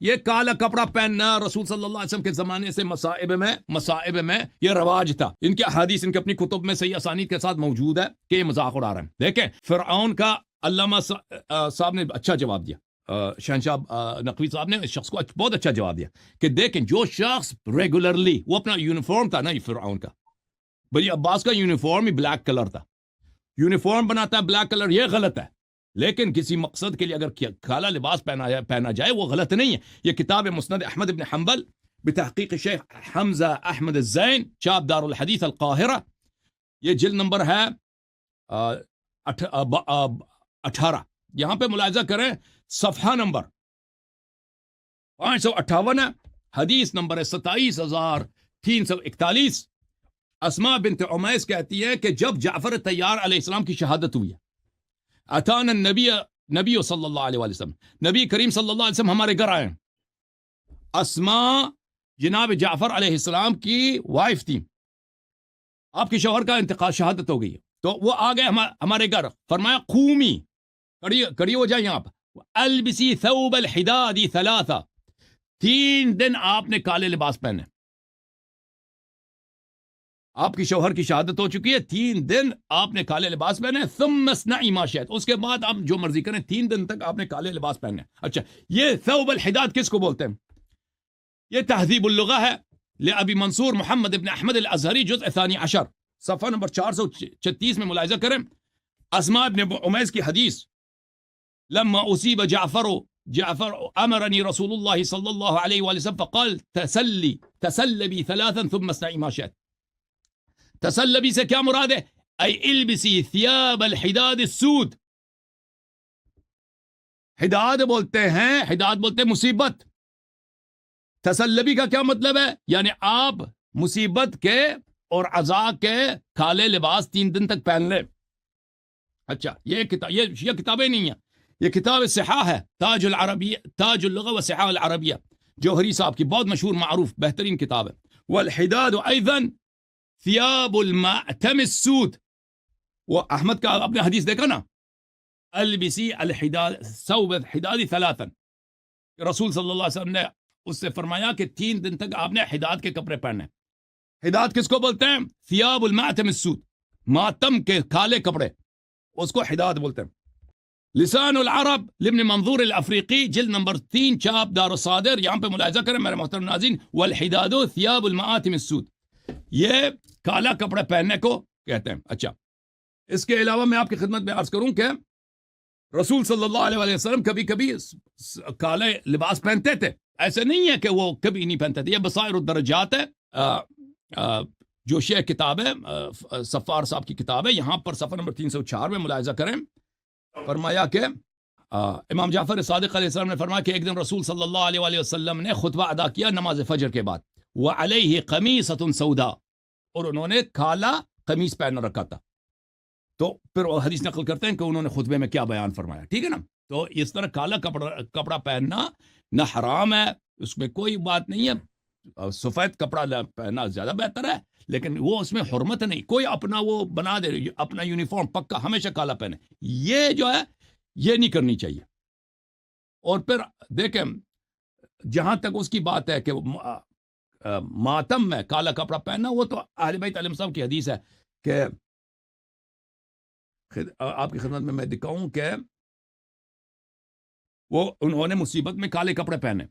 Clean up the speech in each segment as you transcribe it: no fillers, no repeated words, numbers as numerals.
یہ کالا کپڑا پہننا رسول صلی اللہ علیہ وسلم کے زمانے سے مصائب میں یہ رواج تھا. ان کے احادیث ان کے اپنی کتب میں صحیح اسانید کے ساتھ موجود ہے کہ یہ مذاق اڑا رہے ہیں. دیکھیں فرعون کا علامہ صاحب نے اچھا جواب دیا, شہنشاہ نقوی صاحب نے اس شخص کو بہت اچھا جواب دیا کہ دیکھیں جو شخص ریگولرلی, وہ اپنا یونیفارم تھا نا یہ فرعون کا, بنی عباس کا یونیفارم ہی بلیک کلر تھا, یونیفارم بناتا ہے بلیک کلر, یہ غلط ہے. لیکن کسی مقصد کے لیے اگر کالا لباس پہنا جائے وہ غلط نہیں ہے. یہ کتاب مسند احمد بن حنبل بتحقیق شیخ حمزہ احمد الزین, چاپ دار الحدیث القاہرہ, یہ جلد نمبر ہے 18. یہاں پہ ملاحظہ کریں صفحہ نمبر 558 ہے, حدیث نمبر 27341. اسماء بنت عمیس کہتی ہے کہ جب جعفر طیار علیہ السلام کی شہادت ہوئی, اتانا نبی صلی اللہ علیہ وسلم, نبی کریم صلی اللہ علیہ وسلم ہمارے گھر آئے. اسماء جناب جعفر علیہ السلام کی وائف تھی, آپ کے شوہر کا انتقال, شہادت ہو گئی, تو وہ آ گئے ہمارے گھر. فرمایا قومی, کڑی ہو جائے یہاں پر, البسی ثوب الحداد 3, 3 دن آپ نے کالے لباس پہنے. آپ کی شوہر کی شہادت ہو چکی ہے, 3 دن آپ نے کالے لباس پہنے. ثم اصنعی ما شئت, اس کے بعد آپ جو مرضی کریں, 3 دن تک آپ نے کالے لباس پہنے. اچھا, یہ ثوب الحداد کس کو بولتے ہیں؟ یہ تہذیب اللغہ ہے لابی منصور محمد ابن احمد الازہری, جزء 12, صفحہ نمبر 436 میں ملاحظہ کریں. اسماء ابن عمیس کی حدیث, لما اصیب جعفر امرنی رسول اللہ صلی اللہ علیہ وآلہ وسلم فقال تسلبی 3 ثم اصنعی ما شئت. تسلبی سے کیا مراد ہے؟ ای البسی ثیاب الحداد السود. حداد بولتے ہیں مصیبت. تسلبی کا کیا مطلب ہے؟ یعنی آپ مصیبت کے اور عزا کے کالے لباس 3 دن تک پہن لیں. اچھا, یہ کتابیں نہیں ہیں, یہ کتاب صحاح ہے, تاج اللغہ و صحاح العربیہ, جوہری صاحب کی بہت مشہور معروف بہترین کتاب ہے. والحداد ایضا ثیاب المعتم السود. وہ احمد کا اپنے حدیث دیکھا نا, البسی الحداد ثوب الحداد 3. رسول صلی اللہ علیہ وسلم نے اس سے فرمایا کہ 3 دن تک آپ نے حداد کے کپڑے پہنے. حداد کس کو بولتے ہیں؟ ثیاب المعتم السود, ماتم کے کالے کپڑے, اس کو حداد بولتے ہیں. لسان العرب لابن منظور الافریقی, جلد نمبر 3, چاپ دار الصادر. یہاں پہ ملاحظہ کریں میرے محترم ناظرین, والحداد ثیاب المعاتم السود, یہ کالا کپڑے پہننے کو کہتے ہیں. اچھا, اس کے علاوہ میں آپ کی خدمت میں عرض کروں کہ رسول صلی اللہ علیہ وسلم کبھی کبھی کالے لباس پہنتے تھے, ایسے نہیں ہے کہ وہ کبھی نہیں پہنتے تھے. یہ بصائر الدرجات ہے, جو شیخ کتاب ہے, صفار صاحب کی کتاب ہے, یہاں پر صفحہ نمبر 304 میں ملاحظہ کریں. فرمایا کہ امام جعفر صادق علیہ السلام نے فرمایا کہ ایک دن رسول صلی اللہ علیہ وسلم نے خطبہ ادا کیا نماز فجر کے بعد, وعلیہ قمیصۃ سودا, اور انہوں نے کالا قمیص پہن رکھا تھا. تو پھر وہ حدیث نقل کرتے ہیں کہ انہوں نے خطبے میں کیا بیان فرمایا, ٹھیک ہے نا. تو اس طرح کالا کپڑا پہننا نہ حرام ہے, اس میں کوئی بات نہیں ہے. سفید کپڑا پہننا زیادہ بہتر ہے, لیکن وہ اس میں حرمت نہیں. کوئی اپنا وہ بنا دے, اپنا یونیفارم پکا ہمیشہ کالا پہنے, یہ جو ہے یہ نہیں کرنی چاہیے. اور پھر دیکھیں, جہاں تک اس کی بات ہے کہ ماتم میں کالا کپڑا پہننا, وہ تو اہل بیت علیہ السلام کی حدیث ہے کہ آپ کی خدمت میں دکھاؤں کہ وہ انہوں نے مصیبت میں کالے کپڑے پہنے.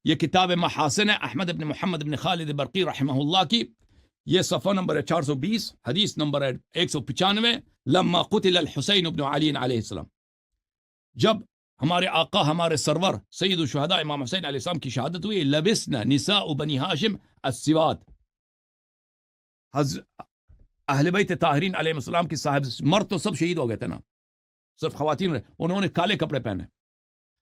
یہ کتاب محاسن احمد ابن محمد ابن خالد برقی رحمہ اللہ کی, یہ صفحہ نمبر 420, حدیث نمبر 195. لما قتل الحسین ابن علی علیہ السلام, جب ہمارے آقا ہمارے سرور سید الشہداء امام حسین علیہ السلام کی شہادت ہوئی, لبسنا نساء بنی ہاشم السواد, اہل بیت طاہرین علیہ السلام کی صاحب مرد تو سب شہید ہو گئے تھے نا, صرف خواتین رہے, انہوں نے کالے کپڑے پہنے.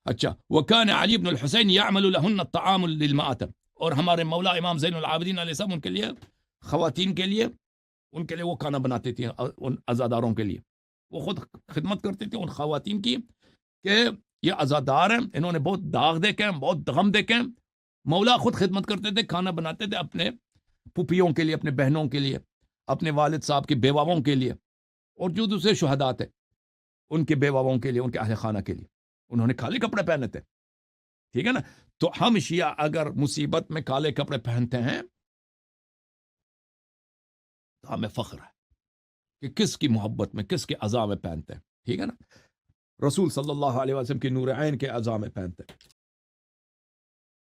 اچھا, وکان علی بن الحسین یعمل لہن الطعام للمآتم, اور ہمارے مولا امام زین العابدین علیہ السلام ان کے لیے, خواتین کے لیے, ان کے لیے وہ کھانا بناتے تھے, ان عزاداروں کے لیے. وہ خود خدمت کرتے تھے ان خواتین کی کہ یہ عزادار ہیں, انہوں نے بہت داغ دیکھے ہیں, بہت غم دیکھے ہیں. مولا خود خدمت کرتے تھے, کھانا بناتے تھے اپنے پھوپھیوں کے لیے, اپنے بہنوں کے لیے, اپنے والد صاحب کے بیواؤں کے لیے, اور جو دوسرے شہداء تھے ان کے بیواؤں کے لیے, ان کے اہل خانہ کے لیے. انہوں نے کالے کپڑے پہنے تھے. ٹھیک ہے نا. تو ہم شیعہ اگر مصیبت میں کالے کپڑے پہنتے ہیں تو ہمیں فخر ہے کہ کس کی محبت میں، کس کے اعضاء میں پہنتے ہیں. ٹھیک ہے نا. رسول صلی اللہ علیہ وسلم کی نور عین کے اعضاء میں پہنتے ہیں.